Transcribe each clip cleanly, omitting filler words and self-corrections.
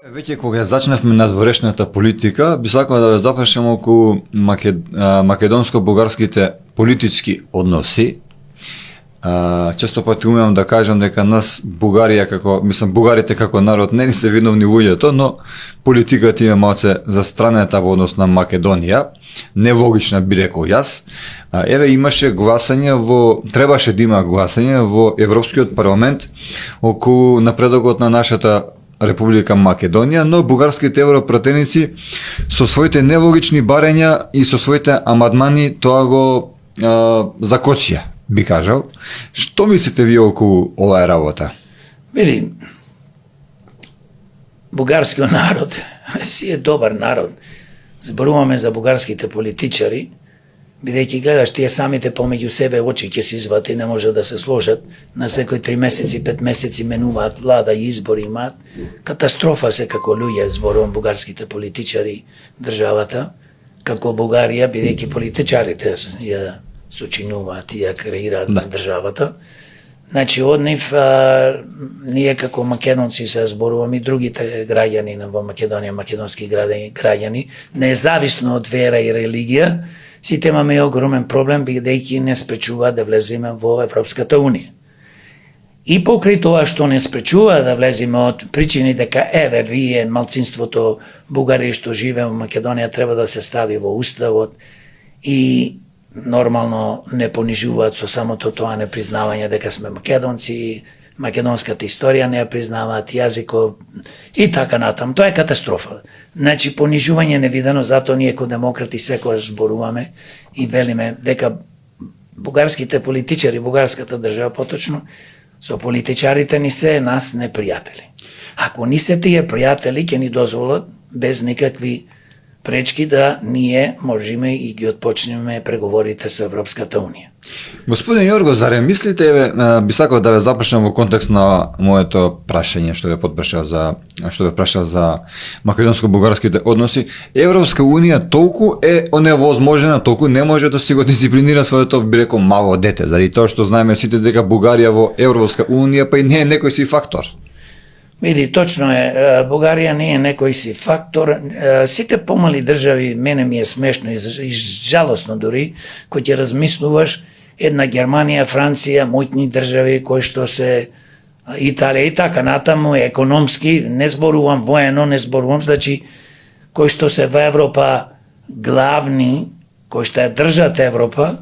Веќе кога ја зачнавме надворешната политика, би сакал да ве запрашам околу македонско-бугарските политички односи. Често пати умеам да кажам дека нас бугарите како народ не ни се виновни луѓето, но политиката има малце застранета во однос на Македонија, нелогична би рекол јас. Имаше гласање требаше да има гласање во Европскиот парламент околу напредокот на нашата Република Македонија, но бугарските европратеници со своите нелогични барања и со своите амандмани тоа го закочија, би кажал. Што мислите вие околу оваа работа? Види, бугарскиот народ си е добар народ. Зборуваме за бугарските политичари, бидејќи гледаш тие самите помеѓу себе очи ќе се изват и не може да се сложат, на секој 3 месеци, 5 месеци менуваат влада и избори имаат. Катастрофа се како луѓе, зборувам бугарските политичари, државата, како Бугарија, бидејќи политичарите ја сочинуваат и ја креираат државата. Значи, од нив, ние како македонци се зборуваме и другите граѓани во Македонија, македонски граѓани, независно од вера и религија, сите имаме огромен проблем, бидејќи не спречува да влеземе во Европската Унија. И покрај тоа што не спречува да влеземе од причини дека вие, малцинството бугари што живее во Македонија, треба да се стави во уставот и нормално не понижуваат со самото тоа непризнавање дека сме македонци, македонската историја не ја признаваат, јазикот и така натаму. Тоа е катастрофа. Значи, понижување невидено, затоа ние како демократи секогаш зборуваме и велиме дека бугарските политичари, бугарската држава поточно, со политичарите ни се нас непријатели. Ако ни се тие пријатели, ќе ни дозволат без никакви пречки да ние можеме и ги отпочнеме преговорите со Европската Унија. Господин Јорго, зарем мислите, би сакал да ве запрашам во контекст на моето прашање што ве прашав за македонско-бугарските односи, Европска Унија толку е оневозможена, толку не може да си го дисциплинира своето, би рекол, мало дете, заради тоа што знаеме сите дека Бугарија во Европска Унија па и не е некој си фактор. Види, точно е, Бугарија не е некој си фактор. Сите помали држави, мене ми е смешно и жалосно дури, кој ќе размислуваш една Германија, Франција, мојни држави кои што се Италија и така натаму, економски, не зборувам воено, не зборувам, значи кои што се во Европа главни, кои што ја држат Европа,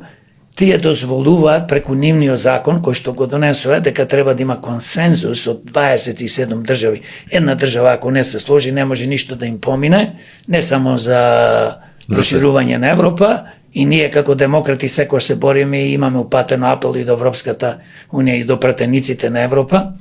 тие дозволуваат преку нивниот закон, кој што го донесува, дека треба да има консензус од 27 држави. Една држава, ако не се сложи, не може ништо да им помине, не само за проширување на Европа, и ние како демократи секој се бориме и имаме упатено апел и до Европската Унија и до пратениците на Европа,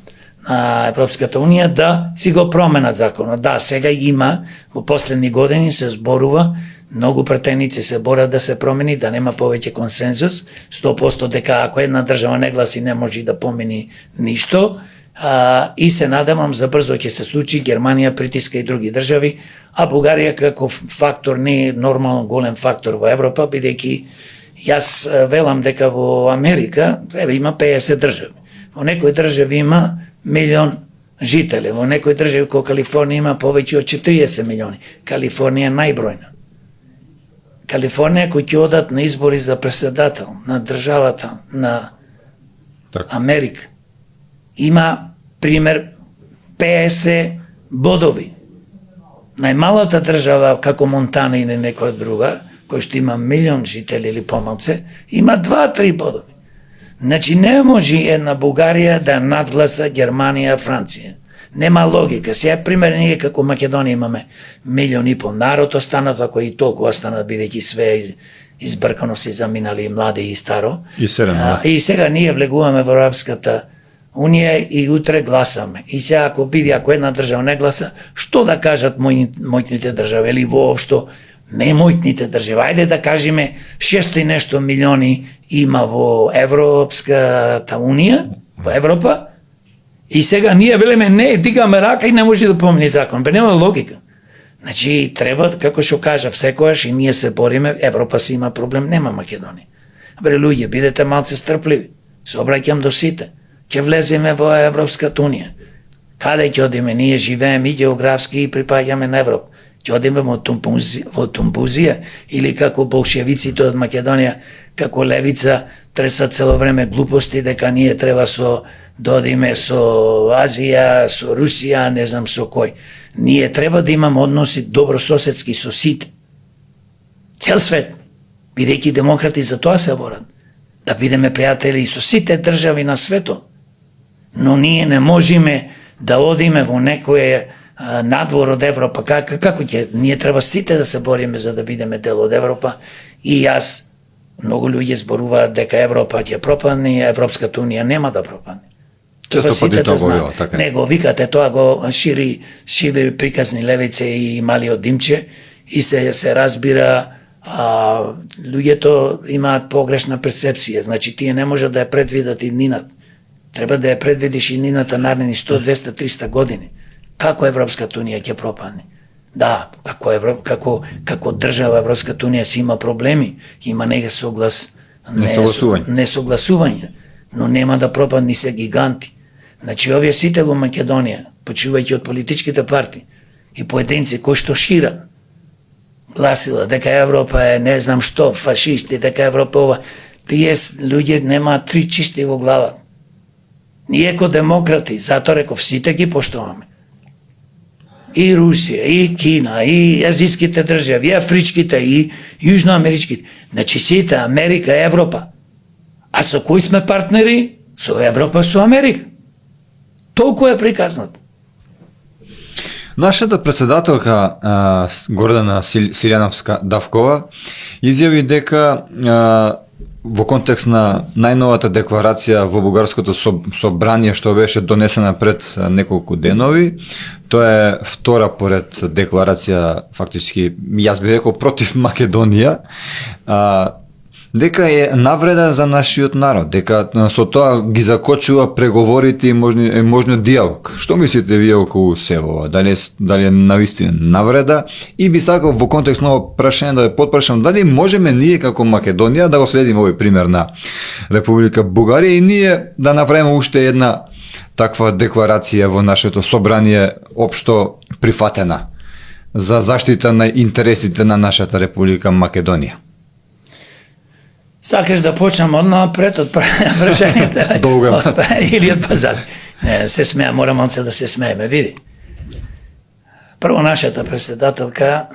на Европската Унија, да си го променат законот. Да, сега има, во последни години се зборува, многу пратеници се борат да се промени, да нема повеќе консензус, 100% дека ако една држава не гласи не може да помени ништо, и се надевам за брзо ќе се случи, Германија притиска и други држави, а Бугарија како фактор не е нормално голем фактор во Европа, бидејќи јас велам дека во Америка има 50 држави. Во некои држави има 1 жители, во некои држави како Калифорнија има повеќе од 40 милиони. Калифорнија е најбројна. Калифорнија кои ќе одат на избори за председател на државата на Америка има пример 50 бодови. Најмалата држава како Монтана или некоја друга, кој што има 1 жители или помалце, има 2-3 бодови. Значи не може една Бугарија да надгласа Германија, Франција. Нема логика. Сега, пример, ние како Македонија имаме 1,5 милиона народ, останато ако и толку останат, бидејќи све избркано се заминали и млади и старо. И сега ние влегуваме во Европската Унија и утре гласаме. И сега ако една држава не гласа, што да кажат мојните држави или воопшто не мојните држави. Ајде да кажеме 600 и нешто милиони има во Европската Унија, во Европа, и сега ние велиме не, дигаме рака и не може да помени закон. Бе нема логика. Значи треба, како што кажав секојаш, и ние се бориме, Европа си има проблем, нема Македонија. Бре луѓе, бидете малце стрпливи. Се обраќам до сите. Ќе влеземе во Европската Унија. Каде ќе одиме? Ние живееме и географски и припаѓаме на Европа. Ќе одиме во Тумбузија или како болшевиците од Македонија, како левица тресат цело време глупости дека ние треба да одиме со Азија, со Русија, не знам со кој. Ние треба да имаме односи добрососедски со сите. Цел свет, бидејќи демократи за тоа се борат, да бидеме пријатели со сите држави на светот. Но ние не можеме да одиме во некој надвор од Европа. Како ќе? Ние треба сите да се бориме за да бидеме дел од Европа. И јас, многу луѓе зборуваат дека Европа ќе пропадне, Европската унија нема да пропадне. Често пати тоа го вела, така. Него викате тоа го шири приказни левице и малиот димче и се разбира, луѓето имаат погрешна перцепција. Значи тие не може да ја предвидат и нинат. Треба да ја предвидиш и нината наредни 100, 200, 300 години. Како Европската унија ќе пропадне? Да, како држава Европската унија си има проблеми, има несогласување, но нема да пропадни се гиганти. Значи овие сите во Македонија, почувајќи од политичките партии и поединци кои што шират гласила дека Европа е не знам што, фашисти, дека Европа ова, тие луѓе немаат три чисти во глава. Ние ко демократи, затоа реков, сите ги поштоваме. И Русија, и Кина, и азиските држави, и афричките, и јужноамеричките. Значи сите, Америка, Европа. А со кои сме партнери? Со Европа, со Америка. Толку е приказнато. Нашата председателка Гордана Силјановска-Давкова изјави дека во контекст на најновата декларација во Бугарското собрание што беше донесена пред неколку денови, тоа е втора поред декларација, фактички, јас би рекол, против Македонија, дека е навреда за нашиот народ, дека со тоа ги закочува преговорите и можниот диалог. Што мислите вие околу селова? Дали е навистина навреда? И би сакал во контекст на ово прашање да ве потпрашам, дали можеме ние како Македонија да го следиме овој пример на Република Бугарија и ние да направиме уште една таква декларација во нашето собрание општо прифатена за заштита на интересите на нашата Република Македонија? Сакаш да почнам од напред, од прашањето? Долго. Или од пазар? Се смеа, мора малце да се смееме, види. Прво, нашата председателка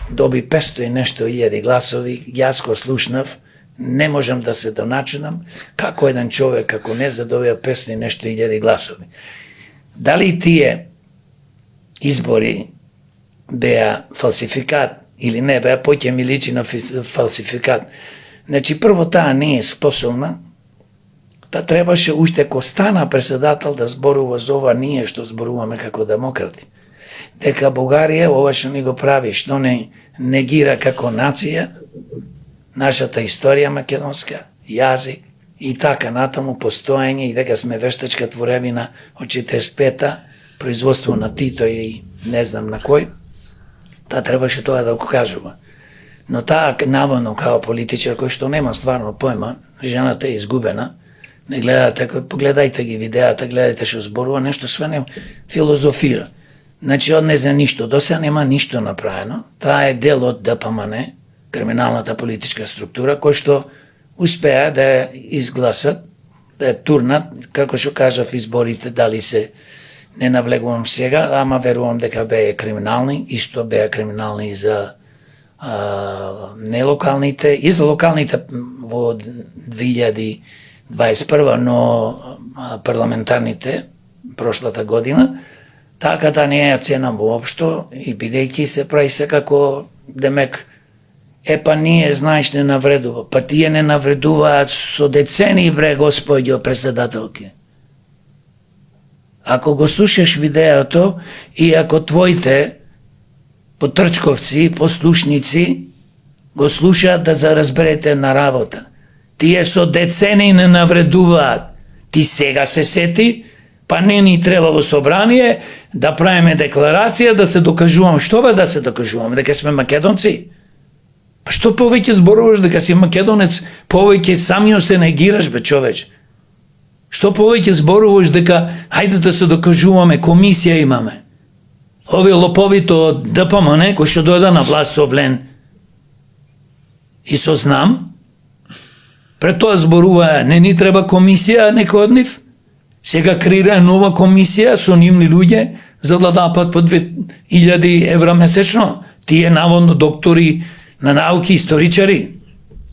доби 500 и нешто илјади гласови, јас го слушнав, не можам да се доначунам како еден човек, како не задобија 500 и нешто илјади гласови. Дали тие избори беа фалсификат или не беа, поќе ми личи на фалсификат. Значи, прво таа не е способна, та требаше уште ко стана председател да зборува за ова ние што зборуваме како демократи. Дека Бугарија ова што ни го прави, што не негира како нација, нашата историја македонска, јазик и така натаму постоење и дека сме вештачка творевина од 45-та, производство на Тито или не знам на кој, та требаше тоа да го кажува. Но таа наводно као политичар кој што нема стварно појма, жената е изгубена, не гледате, погледајте ги видеата, гледајте што зборува, нешто све не филозофира. Значи од не знам ништо, до сега нема ништо направено, таа е дел од ДПМН, криминалната политичка структура, кој што успеа да ја изгласат, да ја турнат, како што кажав изборите, дали се, не навлегувам сега, ама верувам дека беа криминални, исто беа криминални и за не локалните, и за локалните во 2021, но парламентарните прошлата година, така да не ја ценам воопшто и бидејќи се прави секако демек па ние знаеш не навредува, па тие не навредуваат со децени бре господјо председателки. Ако го слушаш видеото и ако твоите потрчковци, послушници го слушаат да заразберете на работа. Тие со децени не навредуваат. Ти сега се сети, па не ни треба во собрание да правиме декларација да се докажувам. Што бе да се докажувам? Дека сме македонци? Па што повеќе зборуваш дека си македонец, повеќе самиот се негираш бе човеч. Што повеќе зборуваш дека хајде да се докажуваме, комисија имаме. Овие лоповито од ДПМН кои што дојда на власт со влен и со знам, пред тоа зборува не ни треба комисија, некој од нив. Сега креира нова комисија со нивни луѓе за да дапат по 2000 евра месечно. Тие наводно доктори на науки, историчари.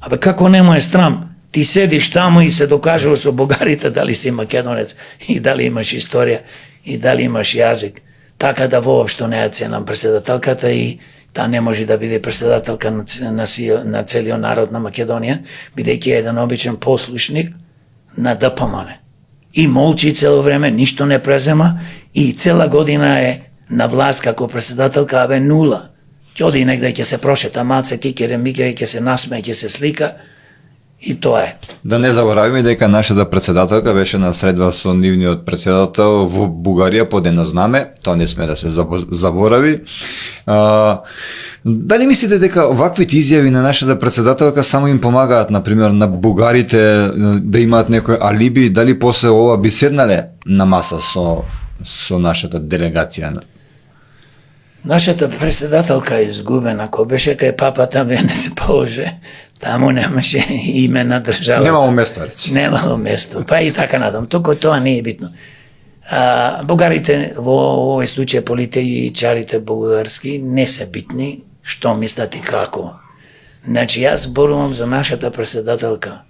Абе како нема е страм? Ти седиш таму и се докажува со бугарите дали си македонец и дали имаш историја и дали имаш јазик. Така да воопшто не е ценам председателката и таа не може да биде председателка на целиот народ на Македонија, бидејќи е еден обичен послушник на ДПМН. И молчи цело време, ништо не презема и цела година е на власт како председателка, абе нула. Ќе оди негде, ќе се прошета малце, кикере, микере, ќе се насме, ќе се слика и тоа е. Да не заборавиме дека нашата председателка беше на средба со нивниот председател во Бугарија под едно знаме, тоа не сме да се заборави. Дали мислите дека ваквите изјави на нашата председателка само им помагаат, например, на бугарите да имаат некој алиби, дали после ова би седнале на маса со нашата делегација? Нашата председателка е изгубена. Ако беше кај папата, бе не се положи. Таму немаше име на држава. Немало место, речи. Немало место. Па и така надам. Туку тоа не е битно. Бугарите, во овој случај политичарите бугарски, не се битни, што мислат и како. Значи, јас зборувам за нашата председателка,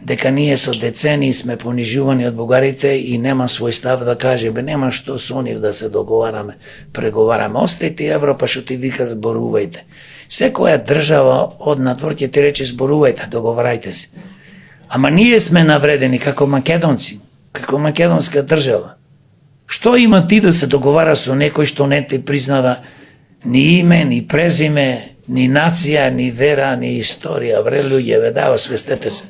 дека ние со децении сме понижувани од бугарите и нема свој став да каже, бе нема што со нив да се договараме, преговараме. Остајте Европа што ти вика зборувајте. Секоја држава од надвор ќе ти рече зборувајте, договарајте се. Ама ние сме навредени како македонци, како македонска држава. Што има ти да се договара со некој што не те признава ни име, ни презиме, ни нација, ни вера, ни историја? Вре луѓе, ве да, освестете се.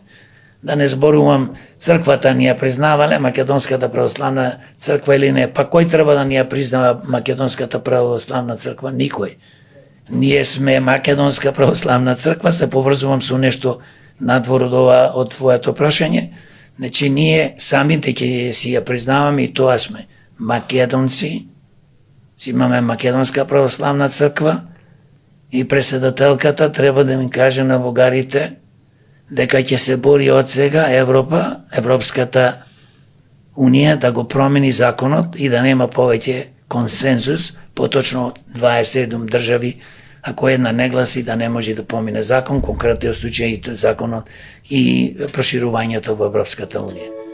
Да не зборувам, црквата ни ја признавале, Македонската православна црква или не, па кој треба да ни ја признава Македонската православна црква? Никој. Ние сме Македонска православна црква, се поврзувам со нешто надвор од твоето прашање. Значи, ние самите ќе си ја признаваме и тоа сме македонци, си имаме Македонска православна црква и председателката треба да ми каже на бугарите дека ќе се бори од сега Европа, Европската Унија да го промени законот и да нема повеќе консензус, поточно 27 држави, ако една не гласи да не може да помине закон, конкретниот случај законот и проширувањето во Европската Унија.